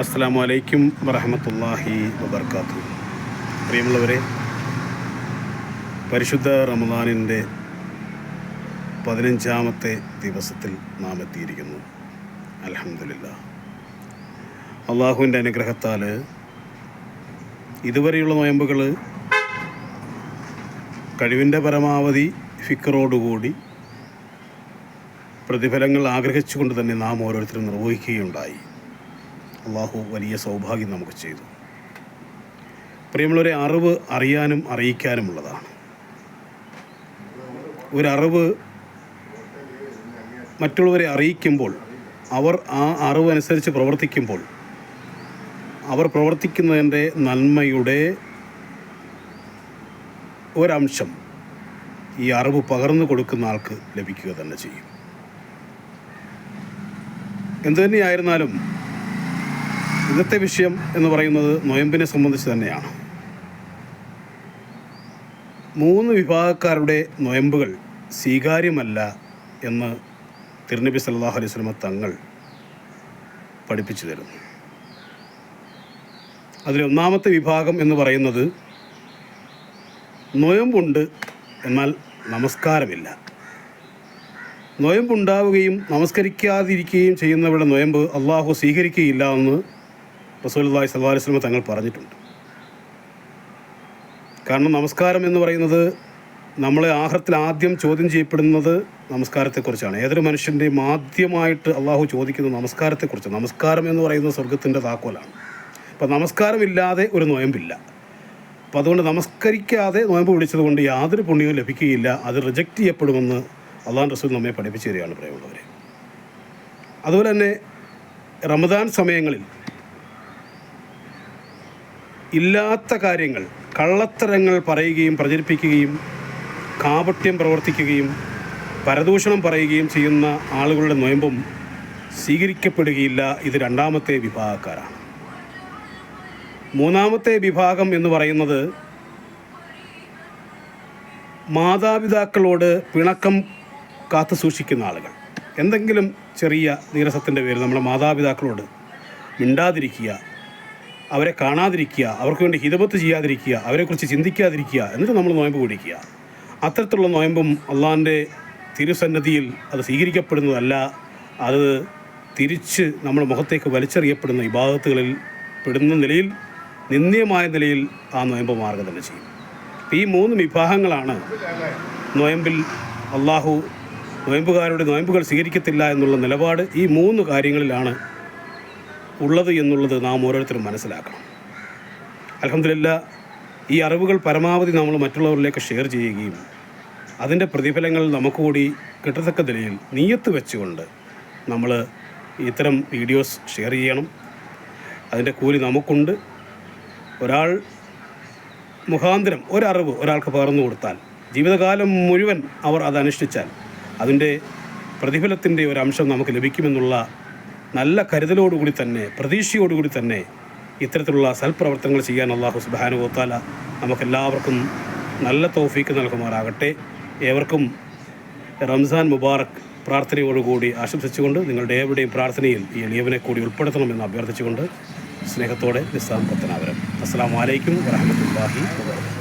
അസ്സലാമു അലൈക്കും വറഹ്മത്തുള്ളാഹി വബർക്കാത്തു. പ്രിയമുള്ളവരെ, പരിശുദ്ധ റമദാനിൻ്റെ 15-ാമത്തെ ദിവസത്തിൽ നാം എത്തിയിരിക്കുന്നു. അൽഹംദുലില്ലാഹ്. അള്ളാഹുവിൻ്റെ അനുഗ്രഹത്താൽ ഇതുവരെയുള്ള നോയമ്പുകൾ കഴിവിൻ്റെ പരമാവധി ഫിക്കറോടുകൂടി പ്രതിഫലങ്ങൾ ആഗ്രഹിച്ചുകൊണ്ട് തന്നെ നാം ഓരോരുത്തരും നിർവഹിക്കുകയുണ്ടായി. അള്ളാഹു വലിയ സൗഭാഗ്യം നമുക്ക് ചെയ്തു. പ്രിയമുള്ളവരെ, അറിവ് അറിയാനും അറിയിക്കാനുമുള്ളതാണ്. ഒരറിവ് മറ്റുള്ളവരെ അറിയിക്കുമ്പോൾ അവർ ആ അറിവനുസരിച്ച് പ്രവർത്തിക്കുമ്പോൾ അവർ പ്രവർത്തിക്കുന്നതിൻ്റെ നന്മയുടെ ഒരംശം ഈ അറിവ് പകർന്നു കൊടുക്കുന്ന ആൾക്ക് ലഭിക്കുക തന്നെ ചെയ്യും. എന്തുതന്നെയായിരുന്നാലും ഇന്നത്തെ വിഷയം എന്ന് പറയുന്നത് നൊയമ്പിനെ സംബന്ധിച്ച് തന്നെയാണ്. 3 വിഭാഗക്കാരുടെ നൊയമ്പുകൾ സ്വീകാര്യമല്ല എന്ന് തിരുനബി സല്ലല്ലാഹു അലൈഹി വസല്ലം തങ്ങൾ പഠിപ്പിച്ചു തരുന്നു. അതിൽ ഒന്നാമത്തെ വിഭാഗം എന്ന് പറയുന്നത് നൊയമ്പുണ്ട് എന്നാൽ നമസ്കാരമില്ല. നൊയമ്പുണ്ടാവുകയും നമസ്കരിക്കാതിരിക്കുകയും ചെയ്യുന്നവരുടെ നൊയമ്പ് അള്ളാഹു സ്വീകരിക്കുകയില്ല എന്ന് റസൂലുള്ളാഹി സ്വല്ലല്ലാഹു അലൈഹി വസല്ലം തങ്ങൾ പറഞ്ഞിട്ടുണ്ട്. കാരണം നമസ്കാരം എന്ന് പറയുന്നത് നമ്മളെ ആഖിറത്തിൽ ആദ്യം ചോദ്യം ചെയ്യപ്പെടുന്നത് നമസ്കാരത്തെക്കുറിച്ചാണ്. ഏതൊരു മനുഷ്യൻ്റെയും ആദ്യമായിട്ട് അള്ളാഹു ചോദിക്കുന്നത് നമസ്കാരത്തെക്കുറിച്ച്. നമസ്കാരം എന്ന് പറയുന്നത് സ്വർഗത്തിൻ്റെ താക്കോലാണ്. അപ്പോൾ നമസ്കാരമില്ലാതെ ഒരു നൊയമ്പില്ല. അപ്പോൾ അതുകൊണ്ട് നമസ്കരിക്കാതെ നൊയമ്പ് പിടിച്ചത് കൊണ്ട് യാതൊരു പുണ്യവും ലഭിക്കുകയില്ല. അത് റിജക്റ്റ് ചെയ്യപ്പെടുമെന്ന് അള്ളാഹു റസൂൽ നമ്മെ പഠിപ്പിച്ചു തരികയാണ് പ്രിയമുള്ളവരെ. അതുപോലെ തന്നെ റമദാൻ സമയങ്ങളിൽ ഇല്ലാത്ത കാര്യങ്ങൾ, കള്ളത്തരങ്ങൾ പറയുകയും പ്രചരിപ്പിക്കുകയും കാപട്യം പ്രവർത്തിക്കുകയും പരദൂഷണം പറയുകയും ചെയ്യുന്ന ആളുകളുടെ നൊയമ്പും സ്വീകരിക്കപ്പെടുകയില്ല. ഇത് 2ാമത്തെ വിഭാഗക്കാരാണ്. 3ാമത്തെ വിഭാഗം എന്ന് പറയുന്നത് മാതാപിതാക്കളോട് പിണക്കം കാത്തു സൂക്ഷിക്കുന്ന ആളുകൾ. എന്തെങ്കിലും ചെറിയ നീരസത്തിൻ്റെ പേരിൽ നമ്മുടെ മാതാപിതാക്കളോട് മിണ്ടാതിരിക്കുക, അവരെ കാണാതിരിക്കുക, അവർക്ക് വേണ്ടി ഹിദമത്ത് ചെയ്യാതിരിക്കുക, അവരെക്കുറിച്ച് ചിന്തിക്കാതിരിക്കുക, എന്നിട്ട് നമ്മൾ നൊയമ്പ് പിടിക്കുക. അത്തരത്തിലുള്ള നൊയമ്പും അള്ളാഹിൻ്റെ തിരുസന്നിധിയിൽ അത് സ്വീകരിക്കപ്പെടുന്നതല്ല. അത് തിരിച്ച് നമ്മുടെ മുഖത്തേക്ക് വലിച്ചെറിയപ്പെടുന്ന ഇബാദത്തുകളിൽ പെടുന്ന നിലയിൽ, നിന്ദ്യമായ നിലയിൽ ആ നൊയമ്പ് മാറുക തന്നെ ചെയ്യും. ഈ 3 വിഭാഗങ്ങളാണ് നൊയമ്പിൽ അള്ളാഹു നൊയമ്പുകാരുടെ നൊയമ്പുകൾ സ്വീകരിക്കത്തില്ല എന്നുള്ള നിലപാട് ഈ 3 കാര്യങ്ങളിലാണ് ഉള്ളത് എന്നുള്ളത് നാം ഓരോരുത്തരും മനസ്സിലാക്കണം. അൽഹംദുലില്ലാഹ്, ഈ അറിവുകൾ പരമാവധി നമ്മൾ മറ്റുള്ളവരിലേക്ക് ഷെയർ ചെയ്യുകയും അതിൻ്റെ പ്രതിഫലങ്ങൾ നമുക്ക് കൂടി കിട്ടത്തക്ക നിലയിൽ നിയ്യത്ത് വെച്ചുകൊണ്ട് നമ്മൾ ഇത്തരം വീഡിയോസ് ഷെയർ ചെയ്യണം. അതിൻ്റെ കൂലി നമുക്കുണ്ട്. ഒരാൾ മുഖാന്തരം ഒരറിവ് ഒരാൾക്ക് പകർന്നു കൊടുത്താൽ ജീവിതകാലം മുഴുവൻ അവർ അതനുഷ്ഠിച്ചാൽ അതിൻ്റെ പ്രതിഫലത്തിൻ്റെ ഒരംശം നമുക്ക് ലഭിക്കുമെന്നുള്ള നല്ല കരുതലോടുകൂടി തന്നെ, പ്രതീക്ഷയോടുകൂടി തന്നെ ഇത്തരത്തിലുള്ള സൽപ്രവർത്തനങ്ങൾ ചെയ്യാൻ അല്ലാഹു സുബ്ഹാനഹു വ തആല നമുക്കെല്ലാവർക്കും നല്ല തൗഫീക്ക് നൽകുമാറാകട്ടെ. ഏവർക്കും റംസാൻ മുബാറക് പ്രാർത്ഥനയോടുകൂടി ആശംസിച്ചുകൊണ്ട് നിങ്ങളുടെ ഏവരുടെയും പ്രാർത്ഥനയിൽ ഈ എളിയവനെ കൂടി ഉൾപ്പെടുത്തണമെന്ന് അഭ്യർത്ഥിച്ചുകൊണ്ട് സ്നേഹത്തോടെ നിസാം പത്തനാപുരം. അസ്സലാമു അലൈക്കും വറഹ്മത്തുള്ളാഹി വബറകാതുഹു.